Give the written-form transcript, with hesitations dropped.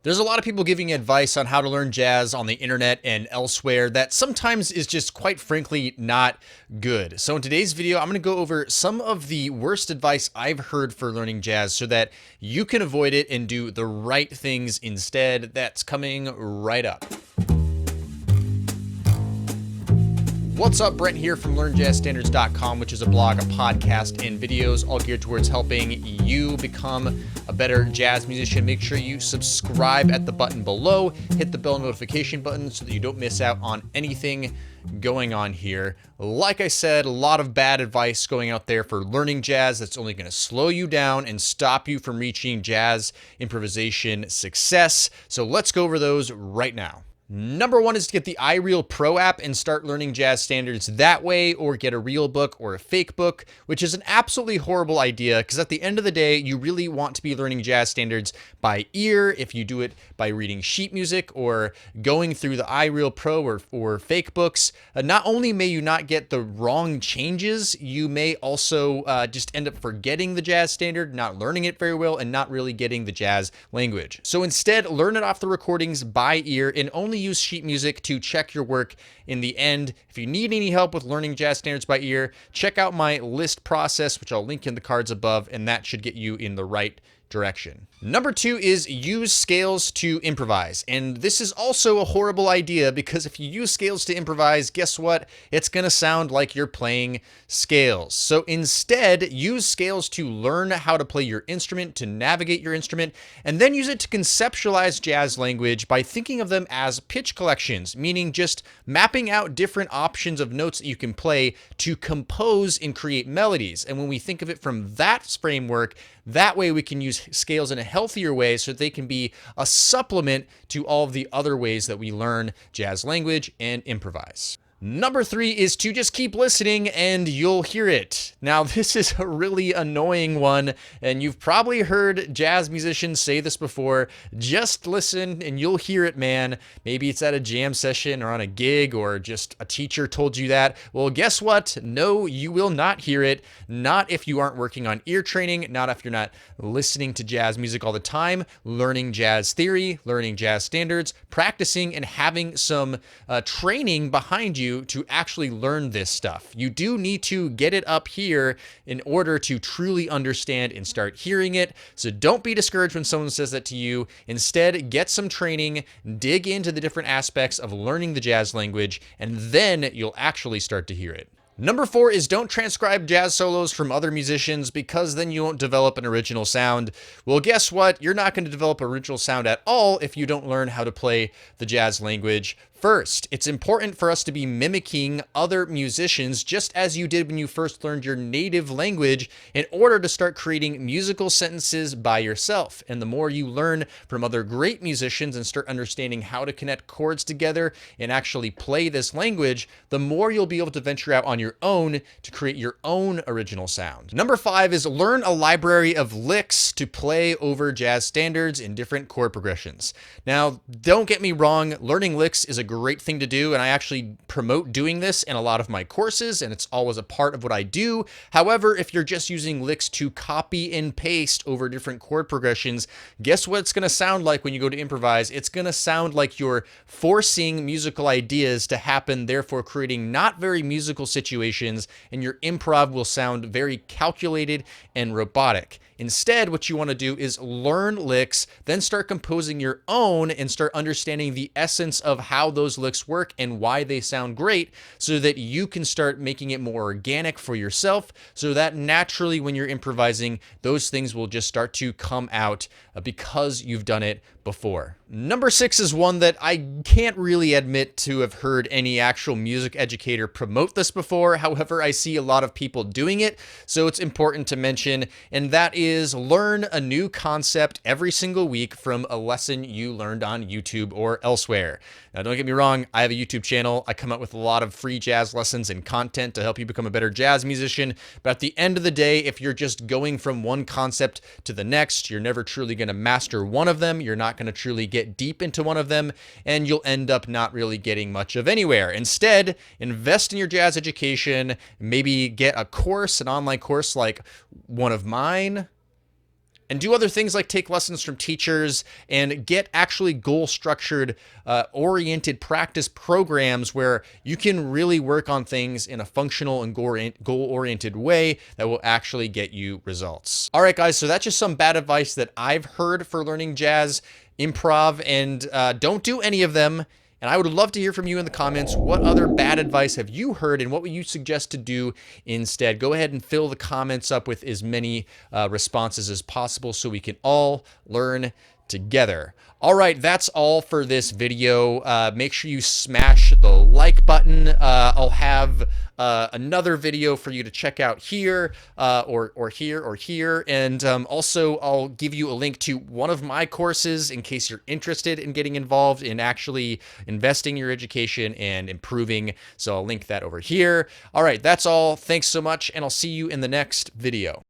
There's a lot of people giving advice on how to learn jazz on the internet and elsewhere that sometimes is just quite frankly not good. So in today's video, I'm going to go over some of the worst advice I've heard for learning jazz so that you can avoid it and do the right things instead. That's coming right up. What's up, Brent here from LearnJazzStandards.com, which is a blog, a podcast, and videos all geared towards helping you become a better jazz musician. Make sure you subscribe at the button below, hit the bell notification button so that you don't miss out on anything going on here. Like I said, a lot of bad advice going out there for learning jazz that's only going to slow you down and stop you from reaching jazz improvisation success. So let's go over those right now. Number one is to get the IReal Pro app and start learning jazz standards that way, or get a real book or a fake book, which is an absolutely horrible idea because at the end of the day, you really want to be learning jazz standards by ear. If you do it by reading sheet music or going through the IReal Pro or fake books, not only may you not get the wrong changes, you may also just end up forgetting the jazz standard, not learning it very well, and not really getting the jazz language. So instead, learn it off the recordings by ear and only use sheet music to check your work in the end. If you need any help with learning jazz standards by ear, check out my list process, which I'll link in the cards above, and that should get you in the right direction. Number two is use scales to improvise. And this is also a horrible idea because if you use scales to improvise, guess what? It's going to sound like you're playing scales. So instead, use scales to learn how to play your instrument, to navigate your instrument, and then use it to conceptualize jazz language by thinking of them as pitch collections, meaning just mapping out different options of notes that you can play to compose and create melodies. And when we think of it from that framework, that way we can use scales in a healthier way so that they can be a supplement to all of the other ways that we learn jazz language and improvise. Number three is to just keep listening and you'll hear it. Now, this is a really annoying one, and you've probably heard jazz musicians say this before. Just listen and you'll hear it, man. Maybe it's at a jam session or on a gig or just a teacher told you that. Well, guess what? No, you will not hear it. Not if you aren't working on ear training, not if you're not listening to jazz music all the time, learning jazz theory, learning jazz standards, practicing, and having some training behind you to actually learn this stuff. You do need to get it up here in order to truly understand and start hearing it. So don't be discouraged when someone says that to you. Instead, get some training, dig into the different aspects of learning the jazz language, and then you'll actually start to hear it. Number four is don't transcribe jazz solos from other musicians because then you won't develop an original sound. Well, guess what? You're not going to develop original sound at all if you don't learn how to play the jazz language first. It's important for us to be mimicking other musicians just as you did when you first learned your native language in order to start creating musical sentences by yourself. And the more you learn from other great musicians and start understanding how to connect chords together and actually play this language, the more you'll be able to venture out on your own to create your own original sound. Number five is learn a library of licks to play over jazz standards in different chord progressions. Now, don't get me wrong, learning licks is a great thing to do, and I actually promote doing this in a lot of my courses, and it's always a part of what I do. However, if you're just using licks to copy and paste over different chord progressions, guess what it's going to sound like when you go to improvise? It's going to sound like you're forcing musical ideas to happen, therefore creating not very musical situations, and your improv will sound very calculated and robotic. Instead, what you want to do is learn licks, then start composing your own and start understanding the essence of how those licks work and why they sound great so that you can start making it more organic for yourself so that naturally when you're improvising, those things will just start to come out because you've done it before. Number six is one that I can't really admit to have heard any actual music educator promote this before. However, I see a lot of people doing it, so it's important to mention, and that is learn a new concept every single week from a lesson you learned on YouTube or elsewhere. Now, don't get me wrong, I have a YouTube channel. I come up with a lot of free jazz lessons and content to help you become a better jazz musician, but at the end of the day, if you're just going from one concept to the next, you're never truly going to master one of them. You're not going to truly get deep into one of them, and you'll end up not really getting much of anywhere. Instead, invest in your jazz education, maybe get a course, an online course like one of mine, and do other things like take lessons from teachers and get actually goal-structured, oriented practice programs where you can really work on things in a functional and goal-oriented way that will actually get you results. All right, guys, so that's just some bad advice that I've heard for learning jazz improv, and don't do any of them. And I would love to hear from you in the comments. What other bad advice have you heard, and what would you suggest to do instead? Go ahead and fill the comments up with as many responses as possible so we can all learn together. All right, that's all for this video. Make sure you smash the like button. I'll have another video for you to check out here, or here. And also, I'll give you a link to one of my courses in case you're interested in getting involved in actually investing in your education and improving. So I'll link that over here. All right, that's all. Thanks so much, and I'll see you in the next video.